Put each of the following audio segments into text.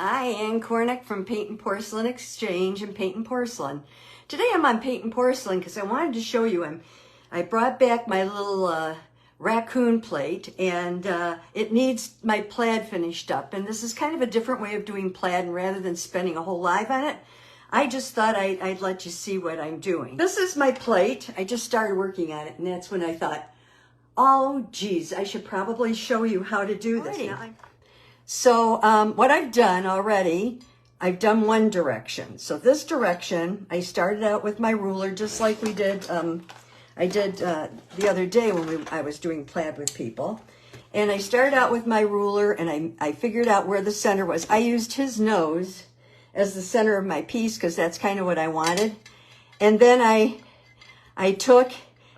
Hi, Ann Cornick from Paint and Porcelain Exchange and Paint and Porcelain. Today I'm on Paint and Porcelain because I wanted to show you I brought back my little raccoon plate, and it needs my plaid finished up. And this is kind of a different way of doing plaid, and rather than spending a whole live on it, I just thought I'd let you see what I'm doing. This is my plate. I just started working on it, and that's when I thought, oh geez, I should probably show you how to do this. So what I've done already, I've done one direction. So this direction, I started out with my ruler just like we did, I did the other day when I was doing plaid with people. And I started out with my ruler, and I figured out where the center was. I used his nose as the center of my piece because that's kind of what I wanted. And then I took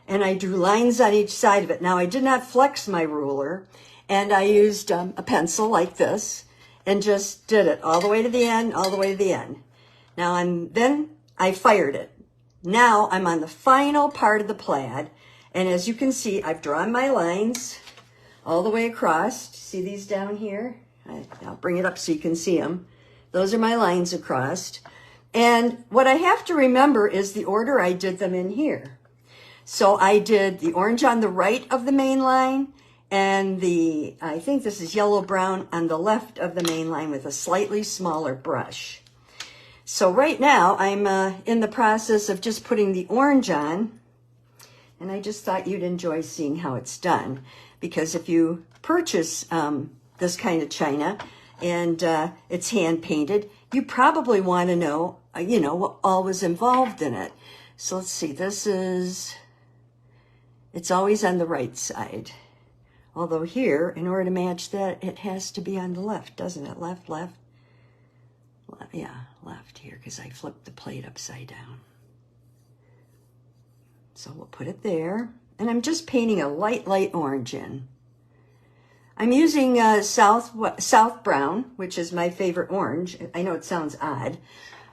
and I drew lines on each side of it. Now I did not flex my ruler, and I used a pencil like this and just did it all the way to the end, all the way to the end. Now then I fired it. Now I'm on the final part of the plaid, and as you can see, I've drawn my lines all the way across. See these down here? I'll bring it up so you can see them. Those are my lines across. And what I have to remember is the order I did them in here. So I did the orange on the right of the main line, and I think this is yellow-brown on the left of the main line with a slightly smaller brush. So right now I'm in the process of just putting the orange on, and I just thought you'd enjoy seeing how it's done, because if you purchase this kind of china and it's hand painted, you probably want to know, what all was involved in it. So let's see, it's always on the right side. Although here, in order to match that, it has to be on the left, doesn't it? Left. Yeah, left here, because I flipped the plate upside down. So we'll put it there. And I'm just painting a light orange in. I'm using South Brown, which is my favorite orange. I know it sounds odd,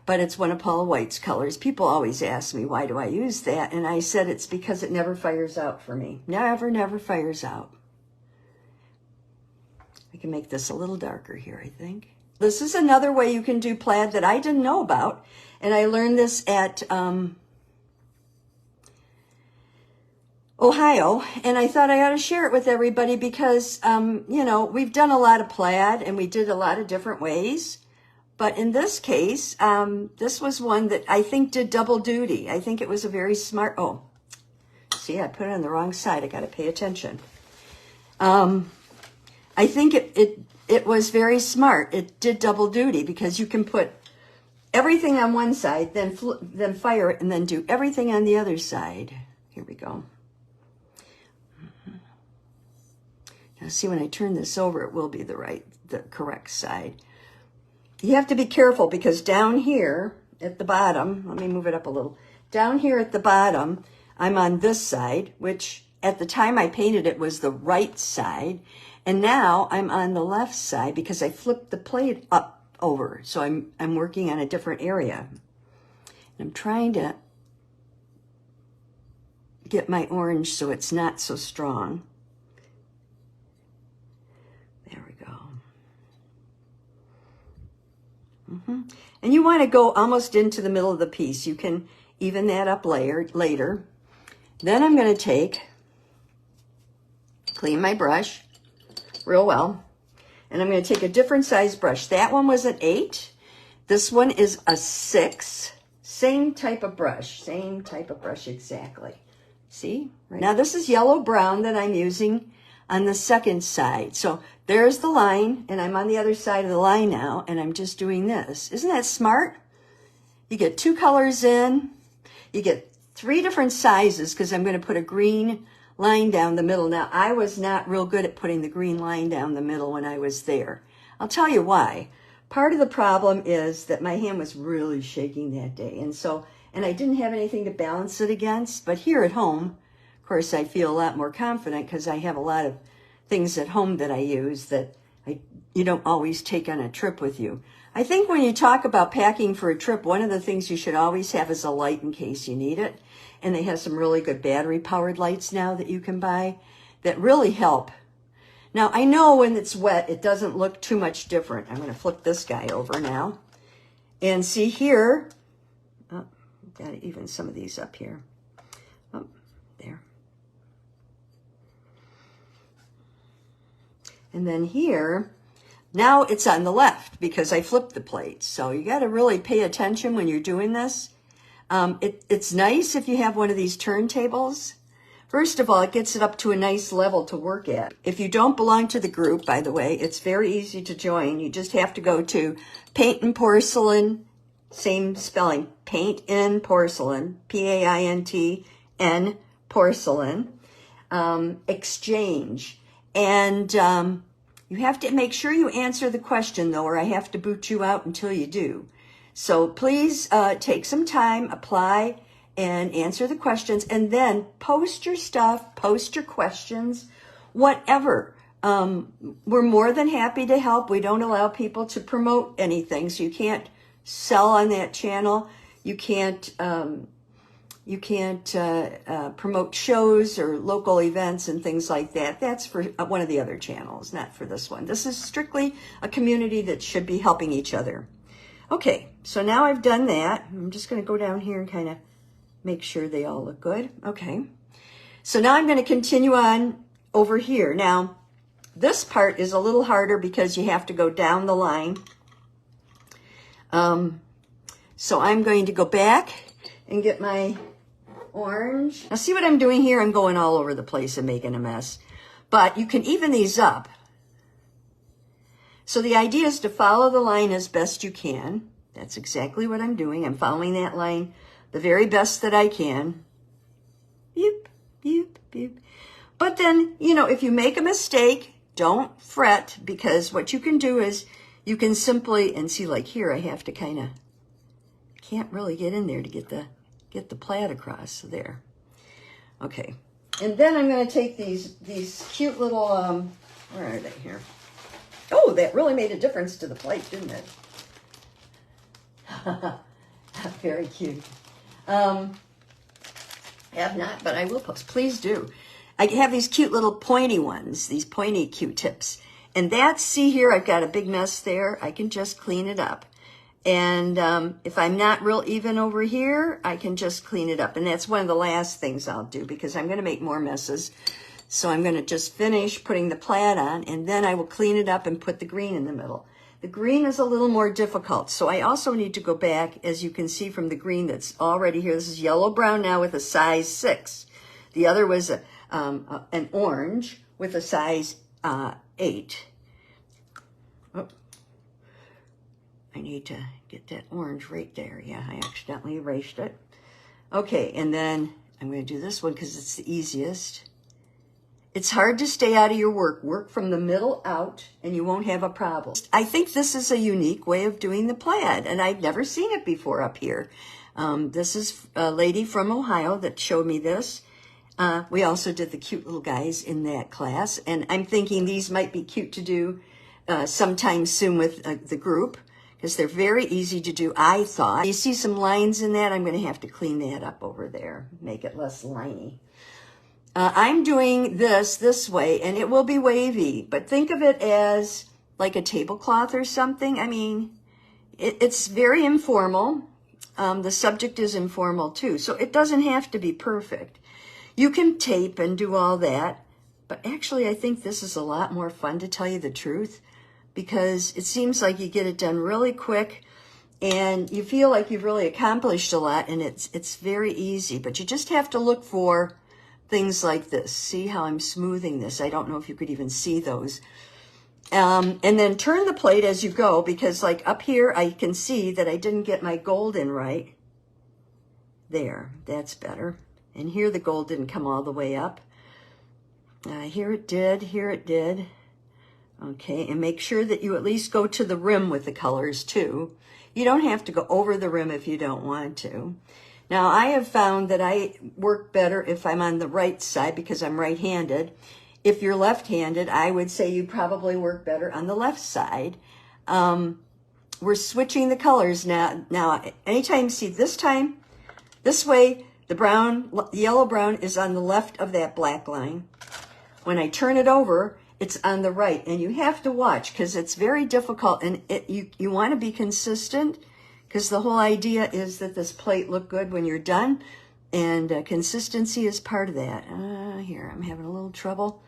but it's one of Paul White's colors. People always ask me, why do I use that? And I said it's because it never fires out for me. Never fires out. I can make this a little darker here, I think. This is another way you can do plaid that I didn't know about, and I learned this at Ohio, and I thought I ought to share it with everybody because, we've done a lot of plaid, and we did a lot of different ways. But in this case, this was one that I think did double duty. I think it was a very smart, see, I put it on the wrong side. I got to pay attention. I think it was very smart. It did double duty because you can put everything on one side, then fire it, and then do everything on the other side. Here we go. Now see, when I turn this over, it will be the correct side. You have to be careful because down here at the bottom, let me move it up a little. Down here at the bottom, I'm on this side, which at the time I painted it was the right side. And now I'm on the left side because I flipped the plate over. So I'm working on a different area. And I'm trying to get my orange so it's not so strong. There we go. And you want to go almost into the middle of the piece. You can even that up later. Then I'm going to clean my brush real well, and I'm going to take a different size brush. That one was an 8. This one is a 6. Same type of brush exactly. See? Right. Now this is yellow-brown that I'm using on the second side. So there's the line, and I'm on the other side of the line now, and I'm just doing this. Isn't that smart? You get 2 colors in. You get 3 different sizes because I'm going to put a green line down the middle. Now, I was not real good at putting the green line down the middle when I was there. I'll tell you why. Part of the problem is that my hand was really shaking that day. And I didn't have anything to balance it against. But here at home, of course, I feel a lot more confident because I have a lot of things at home that I use that you don't always take on a trip with you. I think when you talk about packing for a trip, one of the things you should always have is a light in case you need it. And they have some really good battery-powered lights now that you can buy that really help. Now, I know when it's wet, it doesn't look too much different. I'm going to flip this guy over now. And see here, oh, got to even some of these up here. Oh, there. And then here, now it's on the left because I flipped the plate. So you got to really pay attention when you're doing this. It's nice if you have one of these turntables. First of all, it gets it up to a nice level to work at. If you don't belong to the group, by the way, it's very easy to join. You just have to go to Paintnporcelain, same spelling, Paintnporcelain, P-A-I-N-T-N, Porcelain, exchange. And you have to make sure you answer the question, though, or I have to boot you out until you do. So please take some time, apply, and answer the questions, and then post your stuff, post your questions, whatever. We're more than happy to help. We don't allow people to promote anything, so you can't sell on that channel. You can't promote shows or local events and things like that. That's for one of the other channels, not for this one. This is strictly a community that should be helping each other. Okay, so now I've done that. I'm just going to go down here and kind of make sure they all look good. Okay, so now I'm going to continue on over here. Now, this part is a little harder because you have to go down the line. So I'm going to go back and get my orange. Now see what I'm doing here? I'm going all over the place and making a mess. But you can even these up. So the idea is to follow the line as best you can. That's exactly what I'm doing. I'm following that line the very best that I can. Beep, beep, beep. But then, you know, if you make a mistake, don't fret, because what you can do is you can simply, and see, like here, I have to kind of, can't really get in there to get the plaid across there. Okay, and then I'm going to take these cute little, where are they here? Oh, that really made a difference to the plate, didn't it? Very cute. Have not, but I will post. Please do. I have these cute little pointy ones, these pointy Q-tips. And that's, see here, I've got a big mess there. I can just clean it up. And if I'm not real even over here, I can just clean it up. And that's one of the last things I'll do because I'm going to make more messes. So I'm going to just finish putting the plaid on, and then I will clean it up and put the green in the middle. The green is a little more difficult, so I also need to go back, as you can see from the green that's already here. This is yellow-brown now with a size 6. The other was an orange with a size 8. Oh, I need to get that orange right there. Yeah, I accidentally erased it. Okay, and then I'm going to do this one because it's the easiest. It's hard to stay out of your work. Work from the middle out, and you won't have a problem. I think this is a unique way of doing the plaid, and I'd never seen it before up here. This is a lady from Ohio that showed me this. We also did the cute little guys in that class, and I'm thinking these might be cute to do sometime soon with the group, because they're very easy to do, I thought. You see some lines in that? I'm going to have to clean that up over there, make it less liney. I'm doing this way, and it will be wavy, but think of it as like a tablecloth or something. I mean, it's very informal. The subject is informal too, so it doesn't have to be perfect. You can tape and do all that, but actually I think this is a lot more fun, to tell you the truth, because it seems like you get it done really quick, and you feel like you've really accomplished a lot, and it's very easy, but you just have to look for things like this. See how I'm smoothing this? I don't know if you could even see those. And then turn the plate as you go, because like up here, I can see that I didn't get my gold in right. There, that's better. And here the gold didn't come all the way up. Here it did, here it did. Okay, and make sure that you at least go to the rim with the colors too. You don't have to go over the rim if you don't want to. Now, I have found that I work better if I'm on the right side because I'm right-handed. If you're left-handed, I would say you probably work better on the left side. We're switching the colors now. Now, anytime, see this time, this way, the yellow-brown is on the left of that black line. When I turn it over, it's on the right, and you have to watch because it's very difficult, and you want to be consistent because the whole idea is that this plate look good when you're done, and consistency is part of that. Here, I'm having a little trouble.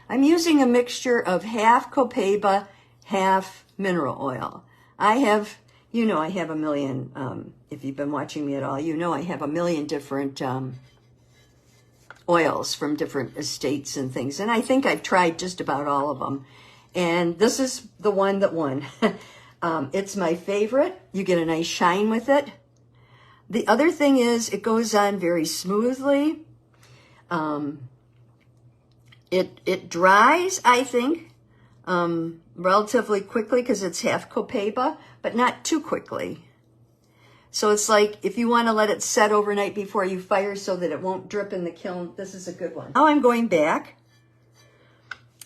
I'm using a mixture of half copaiba, half mineral oil. I have, you know, I have a million, if you've been watching me at all, you know I have a million different oils from different estates and things. And I think I've tried just about all of them. And this is the one that won. It's my favorite. You get a nice shine with it. The other thing is it goes on very smoothly. It dries, I think, relatively quickly because it's half copaiba, but not too quickly. So it's like if you want to let it set overnight before you fire so that it won't drip in the kiln, this is a good one. Now I'm going back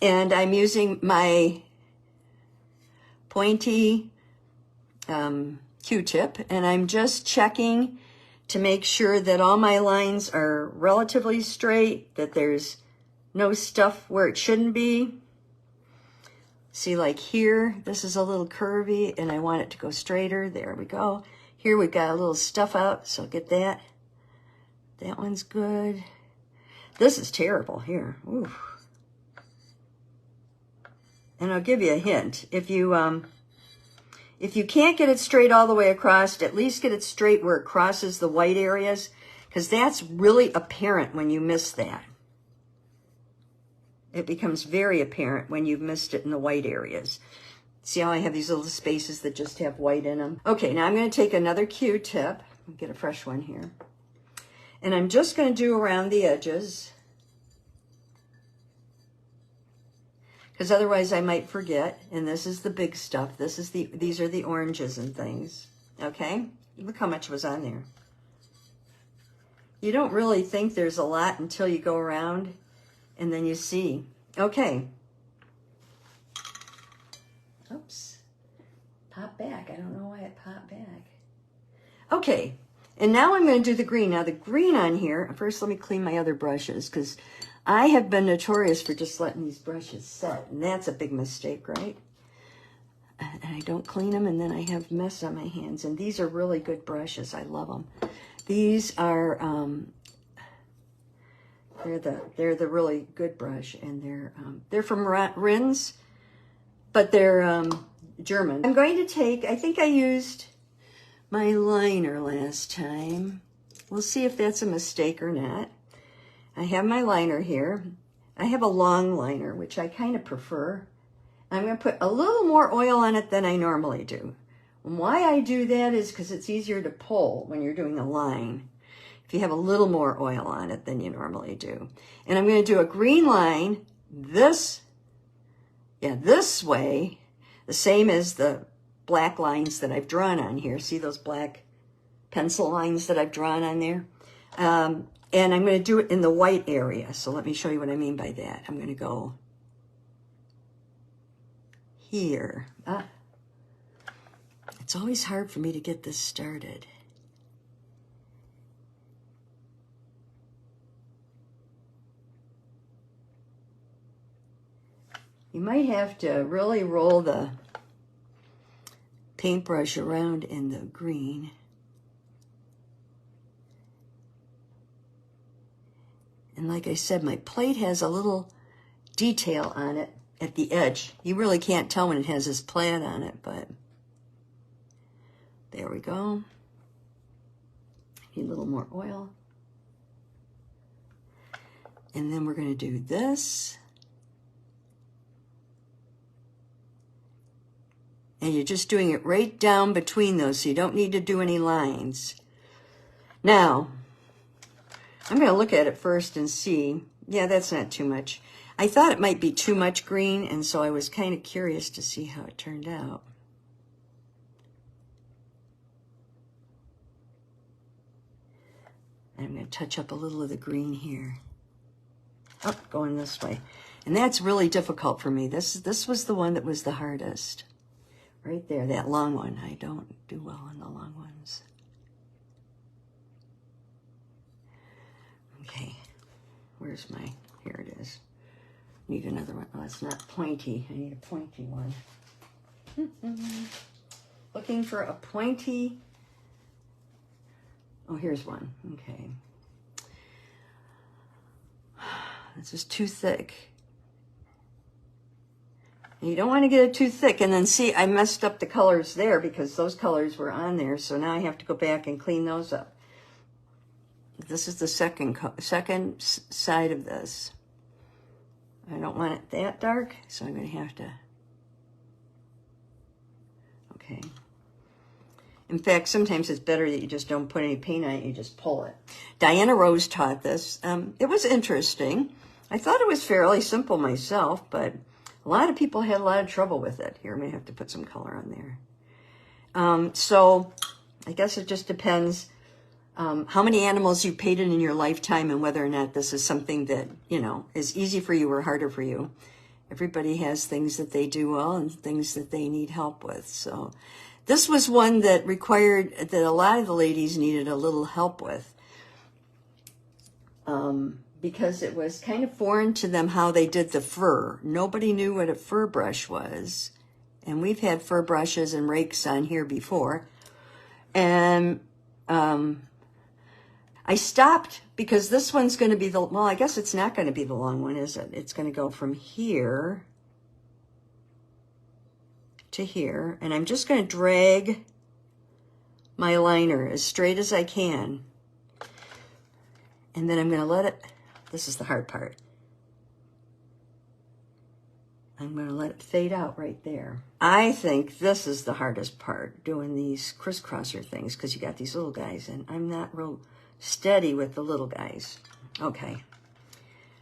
and I'm using my pointy Q-tip, and I'm just checking to make sure that all my lines are relatively straight, that there's no stuff where it shouldn't be. See, like here, this is a little curvy and I want it to go straighter. There we go. Here we've got a little stuff out, so get that. That one's good. This is terrible here. Ooh. And I'll give you a hint. If you can't get it straight all the way across, at least get it straight where it crosses the white areas, because that's really apparent when you miss that. It becomes very apparent when you've missed it in the white areas. See how I have these little spaces that just have white in them? Okay, now I'm going to take another Q-tip, get a fresh one here, and I'm just going to do around the edges, because otherwise I might forget. And this is the big stuff. These are the oranges and things. Okay, look how much was on there. You don't really think there's a lot until you go around and then you see. Okay. Oops. Pop back. I don't know why it popped back. Okay. And now I'm going to do the green. Now the green on here, first let me clean my other brushes, because I have been notorious for just letting these brushes set. And that's a big mistake, right? And I don't clean them, and then I have mess on my hands. And these are really good brushes. I love them. These are... They're the really good brush, and they're from Rins, but they're German. I'm going to take, I think I used my liner last time. We'll see if that's a mistake or not. I have my liner here. I have a long liner, which I kind of prefer. I'm going to put a little more oil on it than I normally do. And why I do that is because it's easier to pull when you're doing a line, if you have a little more oil on it than you normally do. And I'm going to do a green line this way, the same as the black lines that I've drawn on here. See those black pencil lines that I've drawn on there? And I'm going to do it in the white area. So let me show you what I mean by that. I'm going to go here. It's always hard for me to get this started. You might have to really roll the paintbrush around in the green. And like I said, my plate has a little detail on it at the edge. You really can't tell when it has this plaid on it, but there we go. Need a little more oil. And then we're going to do this. And you're just doing it right down between those, so you don't need to do any lines. Now, I'm going to look at it first and see. Yeah, that's not too much. I thought it might be too much green, and so I was kind of curious to see how it turned out. I'm going to touch up a little of the green here. Oh, going this way. And that's really difficult for me. This was the one that was the hardest. Right there, that long one. I don't do well on the long ones. Okay, where's my, here it is. need another one. Oh, it's not pointy. I need a pointy one. Looking for a pointy. Oh, here's one. Okay. This is too thick. And you don't want to get it too thick. And then see, I messed up the colors there because those colors were on there. So now I have to go back and clean those up. This is the second side of this. I don't want it that dark, so I'm going to have to... Okay. In fact, sometimes it's better that you just don't put any paint on it, you just pull it. Diana Rose taught this. It was interesting. I thought it was fairly simple myself, but a lot of people had a lot of trouble with it. Here, I'm going to have to put some color on there. So I guess it just depends how many animals you painted in your lifetime and whether or not this is something that, you know, is easy for you or harder for you. Everybody has things that they do well and things that they need help with. So this was one that required, that a lot of the ladies needed a little help with. Because it was kind of foreign to them how they did the fur. Nobody knew what a fur brush was. And we've had fur brushes and rakes on here before. And I stopped because this one's going to be the, well, I guess it's not going to be the long one, is it? It's going to go from here to here. And I'm just going to drag my liner as straight as I can. And then I'm going to let it, this is the hard part. I'm going to let it fade out right there. I think this is the hardest part, doing these crisscrosser things, because you got these little guys, and I'm not real steady with the little guys. Okay.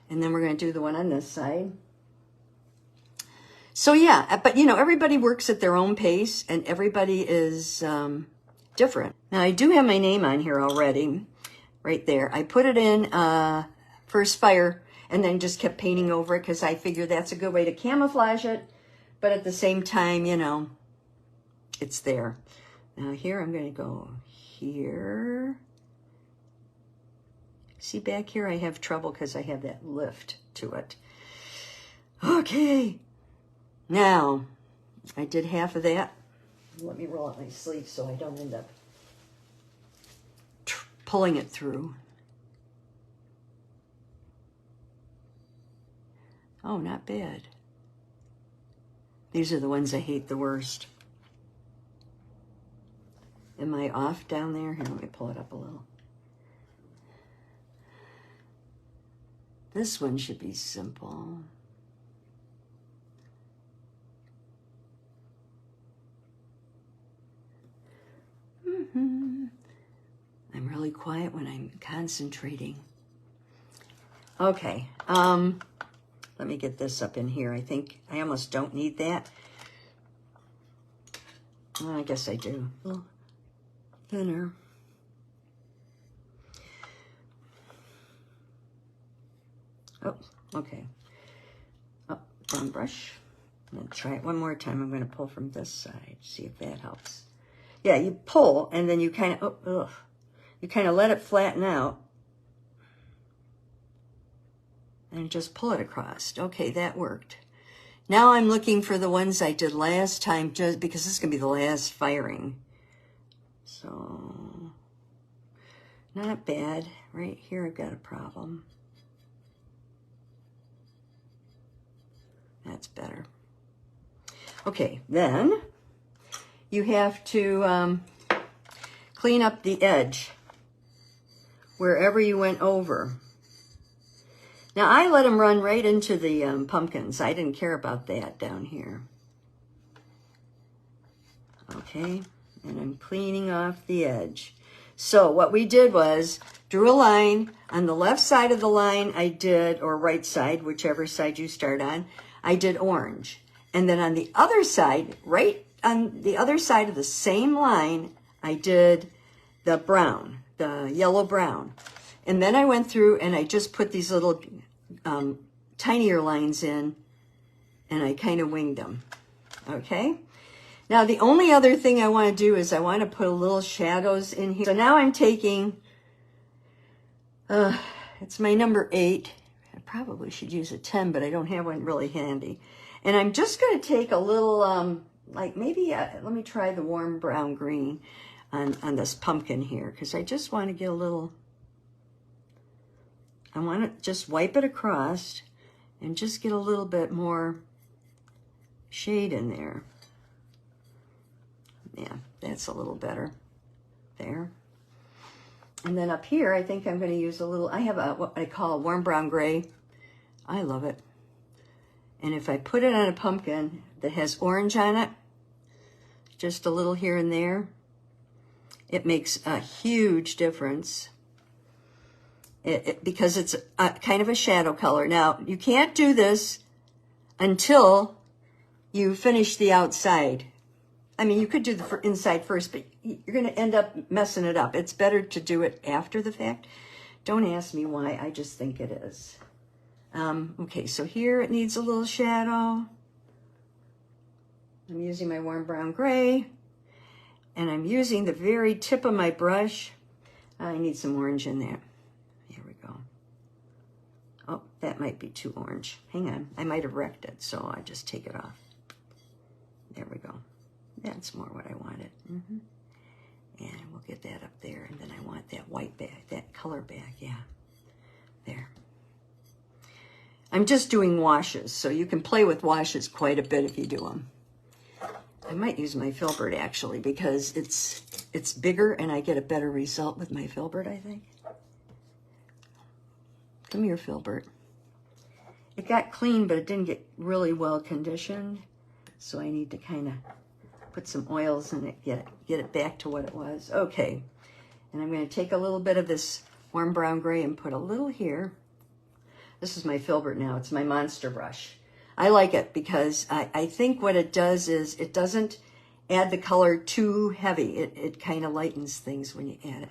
And then we're going to do the one on this side. So yeah, but you know, everybody works at their own pace, and everybody is different. Now, I do have my name on here already, right there. I put it in First Fire, and then just kept painting over it because I figured that's a good way to camouflage it. But at the same time, you know, it's there. Now here I'm going to go here. See back here I have trouble because I have that lift to it. Okay. Now, I did half of that. Let me roll up my sleeve so I don't end up pulling it through. Oh, not bad. These are the ones I hate the worst. Am I off down there? Here, let me pull it up a little. This one should be simple. I'm really quiet when I'm concentrating. Okay. Let me get this up in here. I think I almost don't need that. Well, I guess I do. A little thinner. Oh, okay. Oh, brown brush. I'm going to try it one more time. I'm going to pull from this side. See if that helps. Yeah, you pull, and then you kind of, you kind of let it flatten out. And just pull it across. Okay, that worked. Now I'm looking for the ones I did last time, just because this is going to be the last firing. So, not bad. Right here I've got a problem. That's better. Okay, then you have to clean up the edge wherever you went over. Now, I let them run right into the pumpkins. I didn't care about that down here. Okay, and I'm cleaning off the edge. So what we did was drew a line. On the left side of the line, I did, or right side, whichever side you start on, I did orange. And then on the other side, right on the other side of the same line, I did the brown, the yellow-brown. And then I went through and I just put these little tinier lines in, and I kind of winged them. Okay? Now, the only other thing I want to do is I want to put a little shadows in here. So now I'm taking, it's my number 8. I probably should use a 10, but I don't have one really handy. And I'm just going to take a little, like maybe, let me try the warm brown green on this pumpkin here, because I just want to get a little, I want to just wipe it across and just get a little bit more shade in there. Yeah, that's a little better there. And then up here, I think I'm going to use a little, I have what I call a warm brown gray. I love it. And if I put it on a pumpkin that has orange on it, just a little here and there, it makes a huge difference. Because it's kind of a shadow color. Now, you can't do this until you finish the outside. I mean, you could do the inside first, but you're going to end up messing it up. It's better to do it after the fact. Don't ask me why. I just think it is. Okay, so here it needs a little shadow. I'm using my warm brown gray, and I'm using the very tip of my brush. I need some orange in there. Here we go. Oh, that might be too orange. Hang on. I might have wrecked it, so I just take it off. There we go. That's more what I wanted. And we'll get that up there. And then I want that white back, that color back. Yeah, there. I'm just doing washes, so you can play with washes quite a bit if you do them. I might use my filbert actually, because it's bigger and I get a better result with my filbert, I think. Come here, filbert. It got clean, but it didn't get really well conditioned, so I need to kind of put some oils in it, get it back to what it was. Okay, and I'm going to take a little bit of this warm brown gray and put a little here. This is my filbert now. It's my monster brush. I like it because I think what it does is it doesn't add the color too heavy. It kind of lightens things when you add it.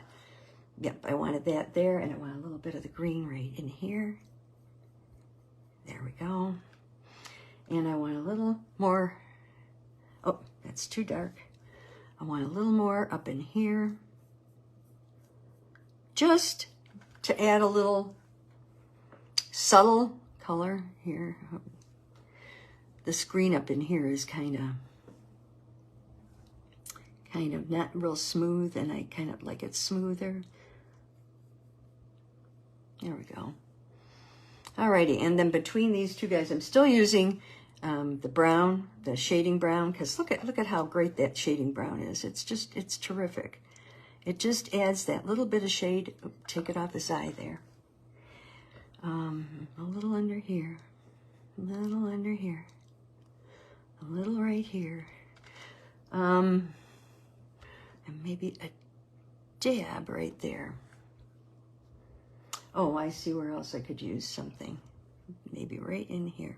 Yep, I wanted that there, and I want a little bit of the green right in here. There we go. And I want a little more. Oh, that's too dark. I want a little more up in here, just to add a little subtle color here. The screen up in here is kind of not real smooth, and I kind of like it smoother. There we go. Alrighty, and then between these two guys, I'm still using the brown, the shading brown, because look at how great that shading brown is. It's terrific. It just adds that little bit of shade. Oh, take it off the side there. A little under here, a little under here, a little right here, and maybe a dab right there. Oh, I see where else I could use something. Maybe right in here.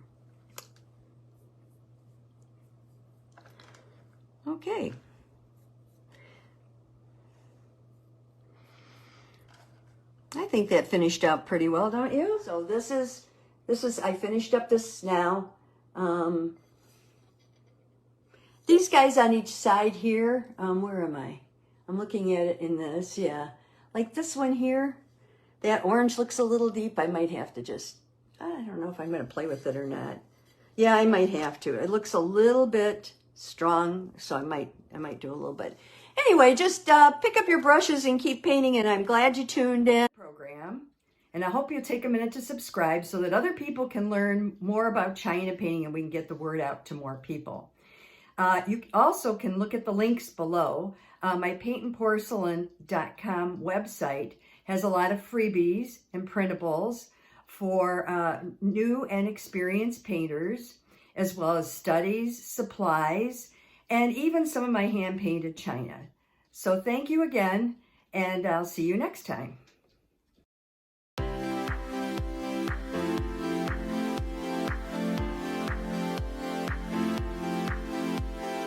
Okay. I think that finished out pretty well, don't you? So this is I finished up this now. These guys on each side here, where am I? I'm looking at it in this, yeah. Like this one here, that orange looks a little deep. I might have to just, I don't know if I'm going to play with it or not. Yeah, I might have to. It looks a little bit strong, so I might do a little bit. Anyway, just pick up your brushes and keep painting, and I'm glad you tuned in. Program, and I hope you'll take a minute to subscribe so that other people can learn more about China painting and we can get the word out to more people. You also can look at the links below. My paintnporcelain.com website has a lot of freebies and printables for new and experienced painters, as well as studies, supplies, and even some of my hand-painted china. So thank you again, and I'll see you next time.